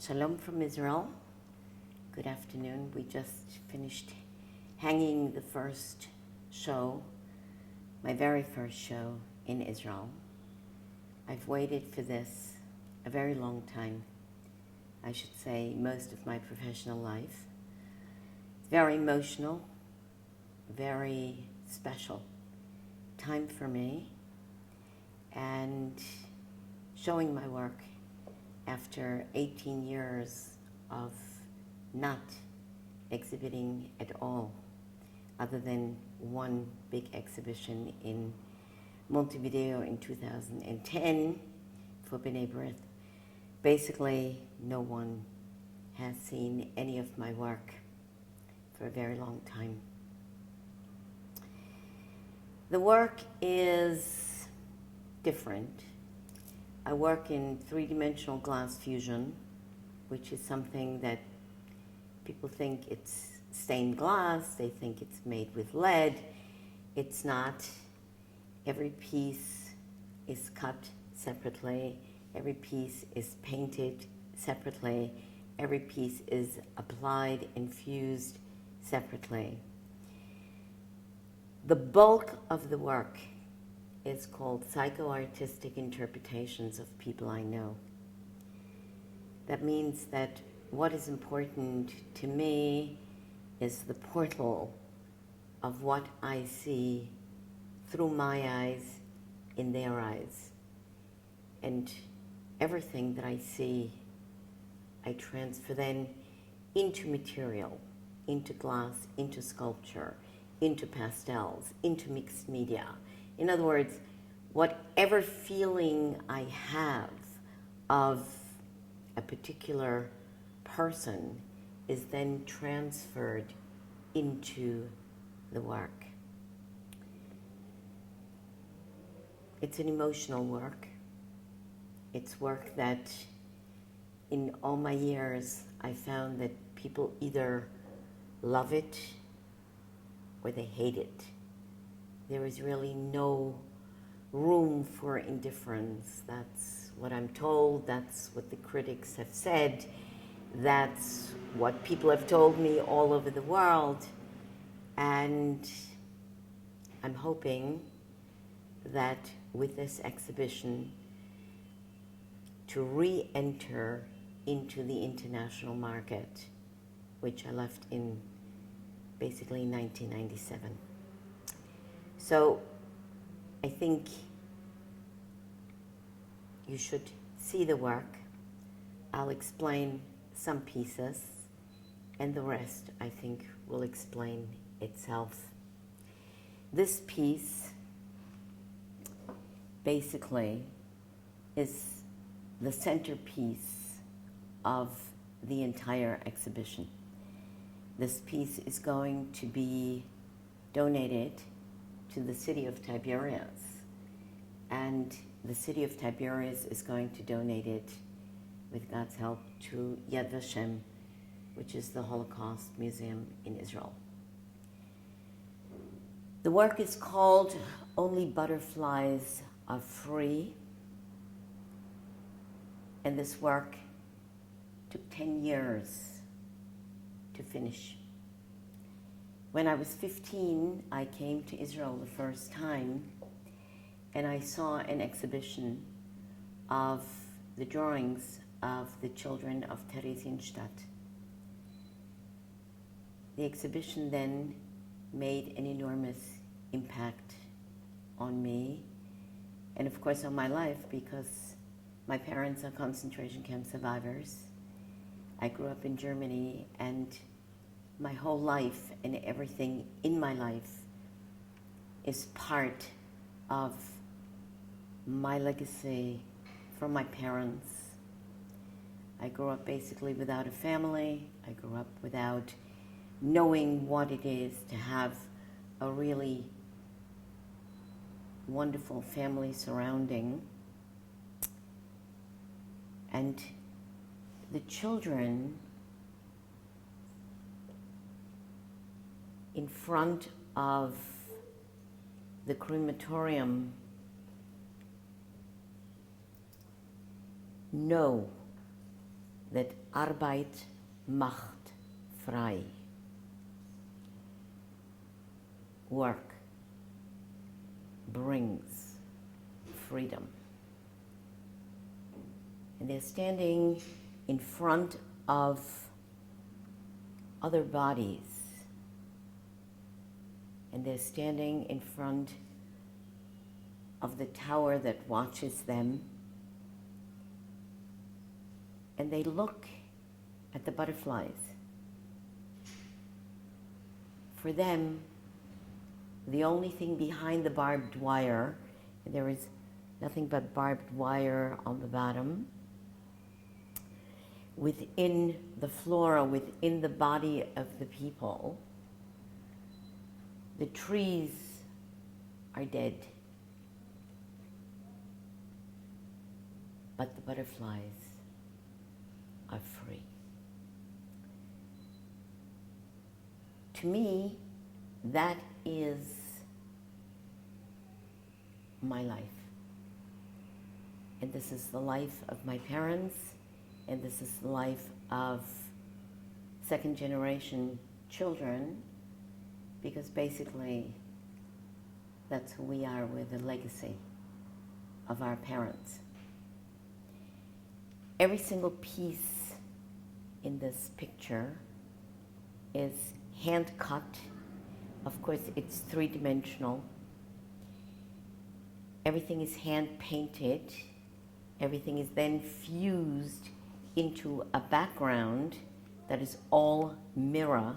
Shalom from Israel. Good afternoon. We just finished hanging the first show, my very first show in Israel. I've waited for this a very long time. I should say most of my professional life. Very emotional, very special time for me, and showing my work after 18 years of not exhibiting at all, other than one big exhibition in Montevideo in 2010 for B'nai B'rith. Basically, no one has seen any of my work for a very long time. The work is different. I work in three-dimensional glass fusion, which is something that people think it's stained glass, they think it's made with lead. It's not. Every piece is cut separately, every piece is painted separately, every piece is applied, infused separately. The bulk of the work is called psycho-artistic interpretations of people I know. That means that what is important to me is the portal of what I see through my eyes in their eyes. And everything that I see, I transfer then into material, into glass, into sculpture, into pastels, into mixed media. In other words, whatever feeling I have of a particular person is then transferred into the work. It's an emotional work. It's work that in all my years I found that people either love it or they hate it. There is really no room for indifference. That's what I'm told, that's what the critics have said, that's what people have told me all over the world, and I'm hoping that with this exhibition to re-enter into the international market, which I left in basically 1997. So I think you should see the work. I'll explain some pieces, and the rest, I think, will explain itself. This piece basically is the centerpiece of the entire exhibition. This piece is going to be donated to the city of Tiberias, and the city of Tiberias is going to donate it, with God's help, to Yad Vashem, which is the Holocaust Museum in Israel. The work is called Only Butterflies Are Free, and this work took 10 years to finish. When I was 15, I came to Israel the first time, and I saw an exhibition of the drawings of the children of Theresienstadt. The exhibition then made an enormous impact on me, and of course on my life, because my parents are concentration camp survivors. I grew up in Germany, and my whole life and everything in my life is part of my legacy from my parents. I grew up basically without a family. I grew up without knowing what it is to have a really wonderful family surrounding. And the children in front of the crematorium know that Arbeit macht frei. Work brings freedom. And they're standing in front of other bodies. And they're standing in front of the tower that watches them. And they look at the butterflies. For them, the only thing behind the barbed wire, and there is nothing but barbed wire on the bottom, within the flora, within the body of the people, the trees are dead, but the butterflies are free. To me, that is my life. And this is the life of my parents, and this is the life of second generation children, because basically that's who we are. We're the legacy of our parents. Every single piece in this picture is hand cut. Of course, it's three-dimensional. Everything is hand painted. Everything is then fused into a background that is all mirror.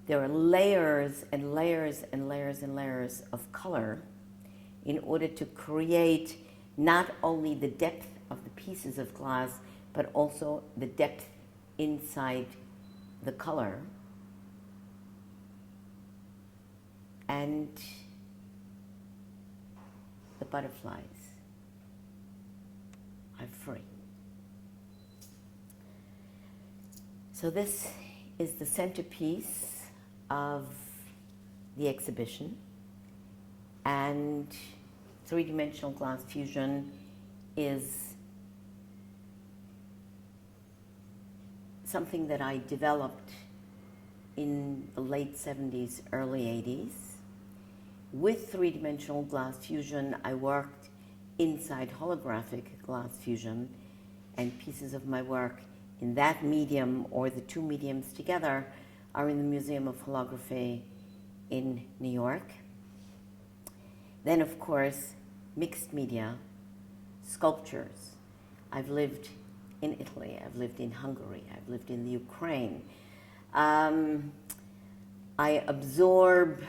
There are layers and layers and layers and layers of color in order to create not only the depth of the pieces of glass, but also the depth inside the color. And the butterflies are free. So this is the centerpiece of the exhibition, and three-dimensional glass fusion is something that I developed in the late 70s, early 80s. With three-dimensional glass fusion, I worked inside holographic glass fusion, and pieces of my work in that medium, or the two mediums together, are in the Museum of Holography in New York. Then, of course, mixed media, sculptures. I've lived in Italy, I've lived in Hungary, I've lived in the Ukraine. I absorb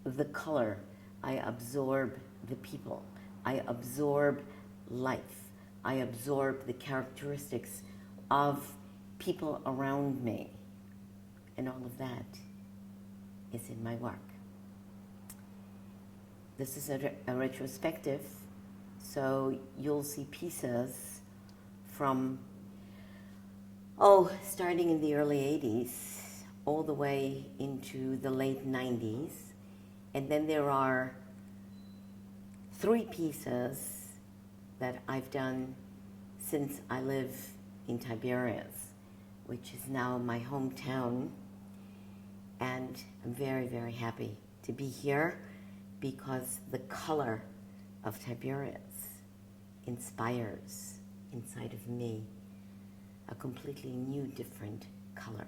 the color, I absorb the people, I absorb life, I absorb the characteristics of people around me, and all of that is in my work. This is a retrospective, so you'll see pieces from, starting in the early 80s, all the way into the late 90s, and then there are 3 pieces that I've done since I live in Tiberias, which is now my hometown, and I'm very, very happy to be here because the color of Tiberias inspires inside of me a completely new, different color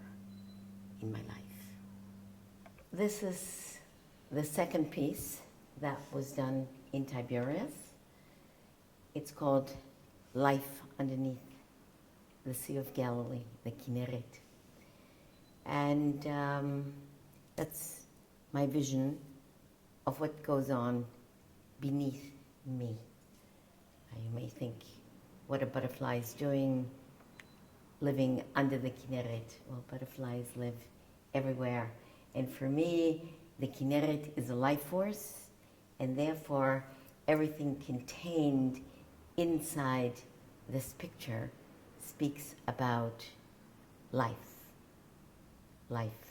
in my life. This is the second piece that was done in Tiberias. It's called Life Underneath the Sea of Galilee, the Kinneret. And that's my vision of what goes on beneath me. You may think, what are butterflies doing living under the Kinneret? Well, butterflies live everywhere. And for me, the Kinneret is a life force, and therefore everything contained inside this picture speaks about life. Life